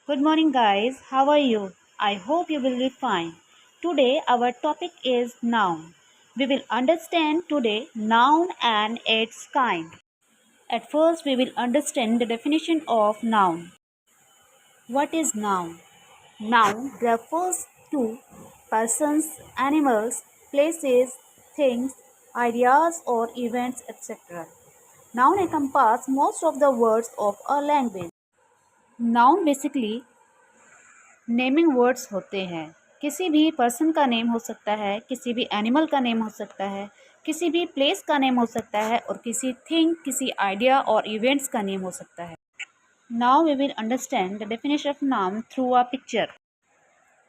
Good morning, guys. How are you? I hope you will be fine. Today, our topic is noun. We will understand today noun and its kind. At first, we will understand the definition of noun. What is noun? Noun refers to persons, animals, places, things, ideas, or events, etc. Noun encompass most of the words of a language. Noun basically naming words होते हैं। किसी भी person का name हो सकता है, किसी भी एनिमल का नेम हो सकता है, किसी भी प्लेस का नेम हो सकता है और किसी थिंग, किसी आइडिया और इवेंट्स का नेम हो सकता है। Now we will understand the definition of noun through a picture.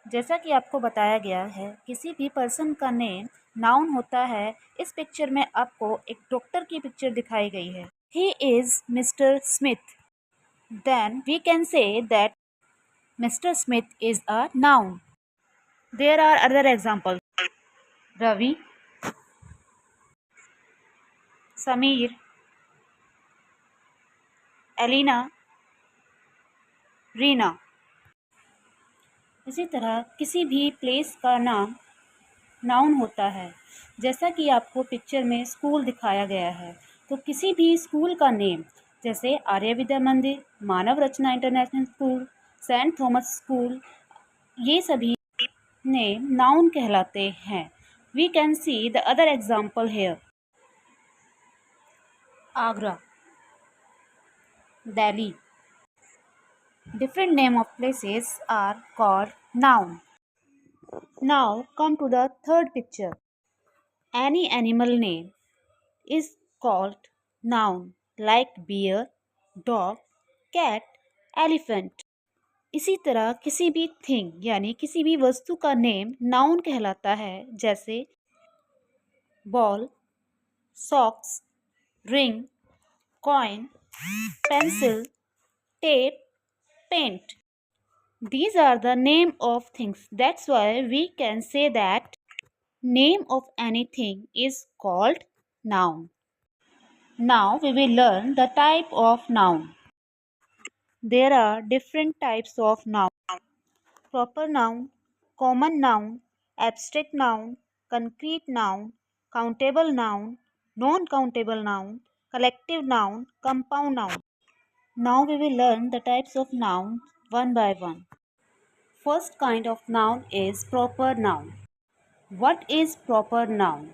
जैसा कि आपको बताया गया है, किसी भी पर्सन का नेम नाउन होता है। इस पिक्चर में आपको एक डॉक्टर की पिक्चर दिखाई गई है। He is Mister Smith. Then we can say that Mr. Smith is a noun. There are other examples. Ravi, Sameer, Alina, Reena. इसी तरह किसी भी प्लेस का नाम नाउन होता है। जैसा कि आपको पिक्चर में स्कूल दिखाया गया है, तो किसी भी स्कूल का नेम जैसे Arya Vidya Mandir, Manav Rachna international school, Saint Thomas school, ये सभी नेम नाउन कहलाते हैं। We can see the other example here. Agra, Delhi. Different name of places are called noun. Now come to the third picture. Any animal name is called noun like bear, dog, cat, elephant. इसी तरह किसी भी thing यानी किसी भी वस्तु का name noun कहलाता है, जैसे ball, socks, ring, coin, pencil, tape, paint. These are the name of things. That's why we can say that name of anything is called noun. Now we will learn the type of noun. There are different types of noun. Proper noun, common noun, abstract noun, concrete noun, countable noun, non-countable noun, collective noun, compound noun. Now we will learn the types of nouns one by one. First kind of noun is proper noun. What is proper noun?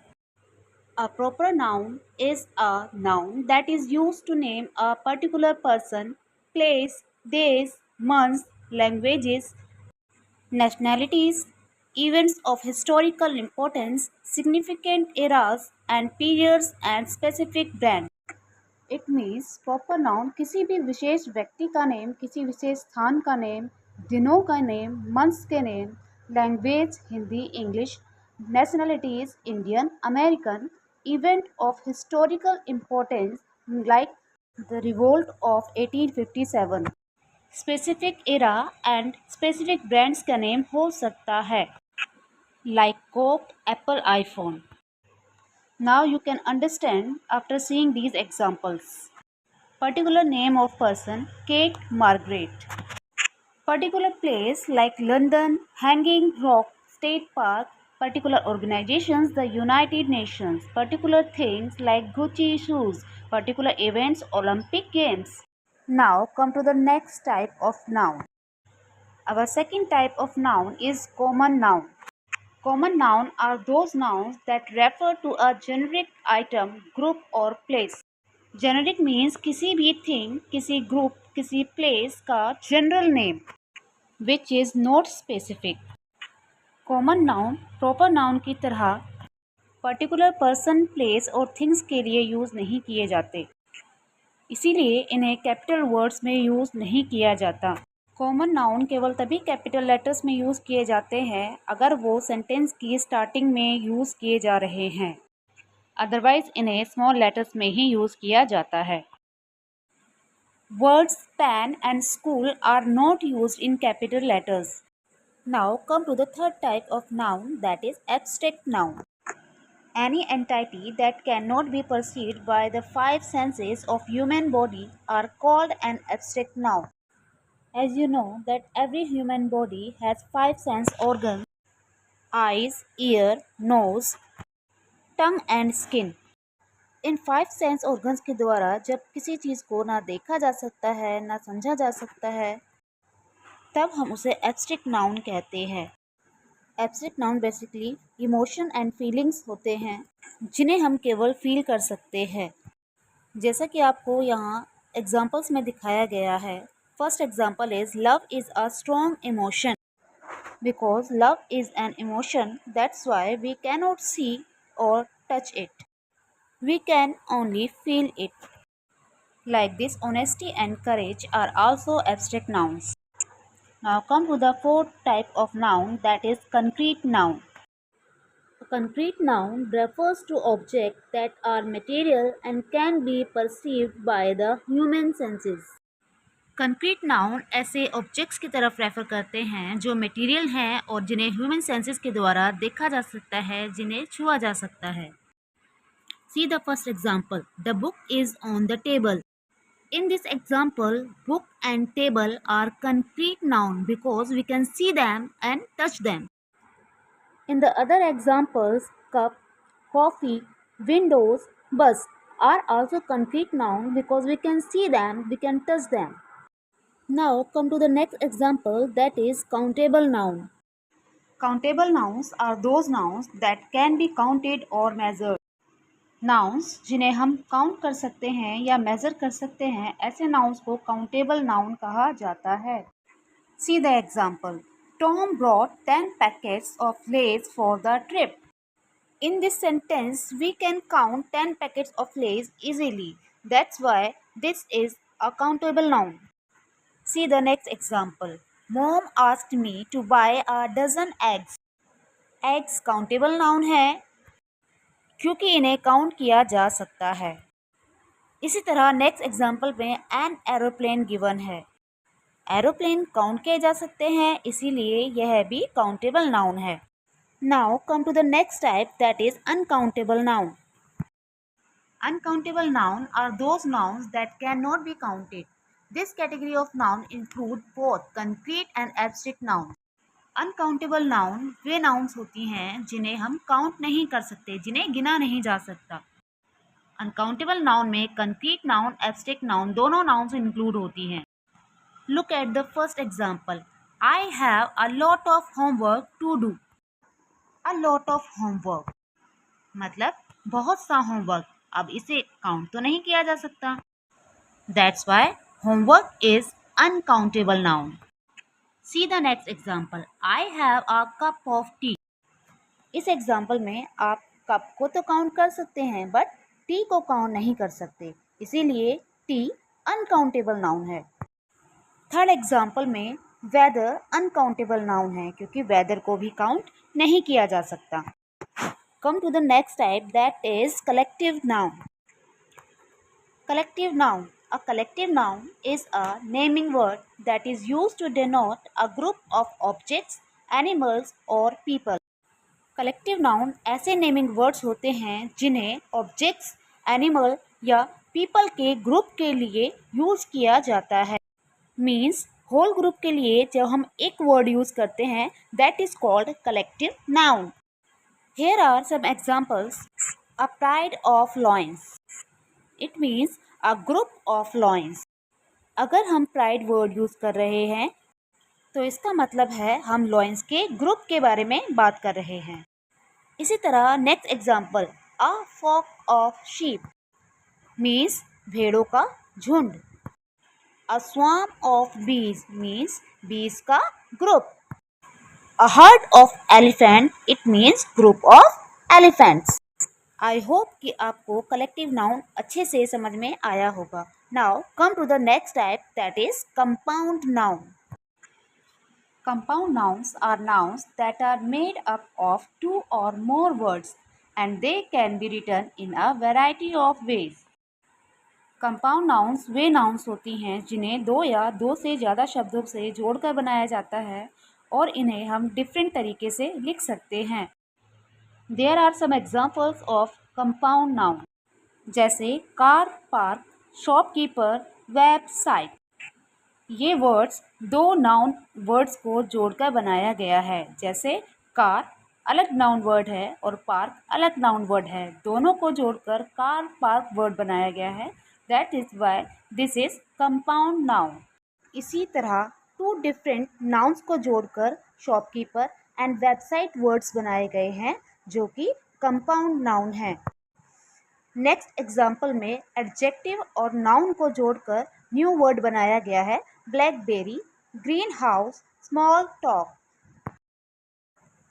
A proper noun is a noun that is used to name a particular person, place, days, months, languages, nationalities, events of historical importance, significant eras and periods and specific brands. It means proper noun किसी भी विशेष व्यक्ति का name, किसी विशेष स्थान का name, दिनों का name, months के name, language Hindi English, nationalities Indian American, event of historical importance like the revolt of 1857, specific era and specific brands का नेम हो सकता है like Coke, Apple, iPhone. Now you can understand after seeing these examples. Particular name of person, Kate Margaret. Particular place like London, Hanging Rock State Park. Particular organizations, the United Nations. Particular things like Gucci shoes. Particular events, Olympic Games. Now come to the next type of noun. Our second type of noun is common noun. Common noun are those nouns that refer to a generic item, group or place. Generic means किसी भी thing, किसी group, किसी place का general name which is not specific. Common noun proper noun की तरह particular person, place और things के लिए यूज़ नहीं किए जाते, इसीलिए इन्हें कैपिटल वर्ड्स में यूज़ नहीं किया जाता. कॉमन नाउन केवल तभी कैपिटल लेटर्स में यूज़ किए जाते हैं अगर वो सेंटेंस की स्टार्टिंग में यूज़ किए जा रहे हैं, अदरवाइज इन्हें स्मॉल लेटर्स में ही यूज़ किया जाता है. Words pen and school are not used in capital letters. Now come to the third type of noun, that is abstract noun. Any entity that cannot be perceived by the five senses of human body are called an abstract noun. As you know that every human body has five sense organs: eyes, ear, nose, tongue and skin. In five sense organs के द्वारा जब किसी चीज़ को ना देखा जा सकता है ना समझा जा सकता है, तब हम उसे एब्स्ट्रैक्ट नाउन कहते हैं। Abstract noun basically emotion and feelings होते हैं जिन्हें हम केवल फील कर सकते हैं। जैसा कि आपको यहाँ एग्जाम्पल्स में दिखाया गया है। First example is love is a strong emotion. Because love is an emotion, that's why we cannot see और touch it, we can only feel it. Like this, honesty and courage are also abstract nouns. Now come to the fourth type of noun, that is concrete noun. A concrete noun refers to objects that are material and can be perceived by the human senses. Concrete noun ऐसे objects की तरफ refer करते हैं जो material हैं और जिन्हें human senses के द्वारा देखा जा सकता है, जिन्हें छुआ जा सकता है। See the first example, the book is on the table. In this example, book and table are concrete noun because we can see them and touch them. In the other examples, cup, coffee, windows, bus are also concrete noun because we can see them, we can touch them. Now come to the next example, that is countable noun. Countable nouns are those nouns that can be counted or measured. Nouns जिन्हें हम count कर सकते हैं या measure कर सकते हैं, ऐसे नाउन्स को काउंटेबल नाउन कहा जाता है। See the example, Tom brought 10 packets of Lay's for the trip. In this sentence we can count 10 packets of Lay's easily, that's why this is a countable noun. See the next example, mom asked me to buy a dozen eggs. Eggs countable noun है क्योंकि इन्हें count किया जा सकता है। इसी तरह next example में एन एरोप्लेन गिवन है। एरोप्लेन काउंट किए जा सकते हैं, इसीलिए यह भी काउंटेबल नाउन है। Now come to the next type, that is uncountable noun. Uncountable noun are those nouns that can not be counted. This category of noun include both concrete and abstract noun. Uncountable noun वे nouns होती हैं जिन्हें हम count नहीं कर सकते, जिन्हें गिना नहीं जा सकता। अनकाउंटेबल नाउन में कंक्रीट नाउन, एब्स्ट्रैक्ट नाउन दोनों नाउन्स इंक्लूड होती हैं। Look at the first example, I have a lot of homework to do. A lot of homework मतलब बहुत सा होमवर्क। अब इसे काउंट तो नहीं किया जा सकता, that's why homework is uncountable noun. See the next example, I have a cup of tea. इस एग्जाम्पल में आप कप को तो काउंट कर सकते हैं बट टी को काउंट नहीं कर सकते, इसीलिए टी अनकाउंटेबल नाउन है। थर्ड एग्जाम्पल में वेदर अनकाउंटेबल नाउन है क्योंकि वेदर को भी काउंट नहीं किया जा सकता। Come to the next type, that is collective noun. Collective noun, a collective noun is a naming word that is used to denote a group of objects, animals or people. Collective noun ऐसे naming words होते हैं जिन्हें objects, animal या people के group के लिए use किया जाता है। मीन्स होल ग्रुप के लिए जब हम एक वर्ड यूज़ करते हैं, that is called collective noun. Here are some examples. A pride of loins. It means a group of loins. अगर हम प्राइड वर्ड यूज़ कर रहे हैं तो इसका मतलब है हम लॉइंस के ग्रुप के बारे में बात कर रहे हैं। इसी तरह next example, a flock of sheep means भेड़ों का झुंड। A swarm of bees means bees का group. A herd of elephant, it means group of elephants. I hope कि आपको कलेक्टिव नाउन अच्छे से समझ में आया होगा। Now come to the next type, that is compound noun. Compound nouns are nouns that are made up of 2 or more words and they can be written in a variety of ways. Compound nouns way nouns होती हैं जिन्हें 2 या 2 से ज़्यादा शब्दों से जोड़कर बनाया जाता है और इन्हें हम डिफरेंट तरीके से लिख सकते हैं। There are some examples of compound noun जैसे कार, पार्क, शॉपकीपर, वेबसाइट। ये वर्ड्स दो नाउन वर्ड्स को जोड़कर बनाया गया है, जैसे कार अलग नाउन वर्ड है और पार्क अलग नाउन वर्ड है। दोनों को जोड़कर कार पार्क वर्ड बनाया गया है। That is why this is compound noun. इसी तरह टू डिफरेंट नाउन्स को जोड़कर शॉपकीपर एंड वेबसाइट वर्ड्स बनाए गए हैं, जो कि कंपाउंड नाउन हैं। नेक्स्ट एग्जाम्पल में एडजेक्टिव और नाउन को जोड़कर न्यू वर्ड बनाया गया है, blackberry, green house, small talk,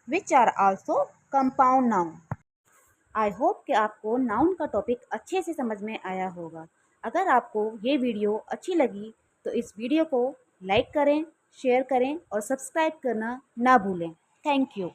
which are also compound noun. I hope कि आपको नाउन का टॉपिक अच्छे से समझ में आया होगा। अगर आपको ये वीडियो अच्छी लगी तो इस वीडियो को लाइक करें, शेयर करें और सब्सक्राइब करना ना भूलें। Thank you.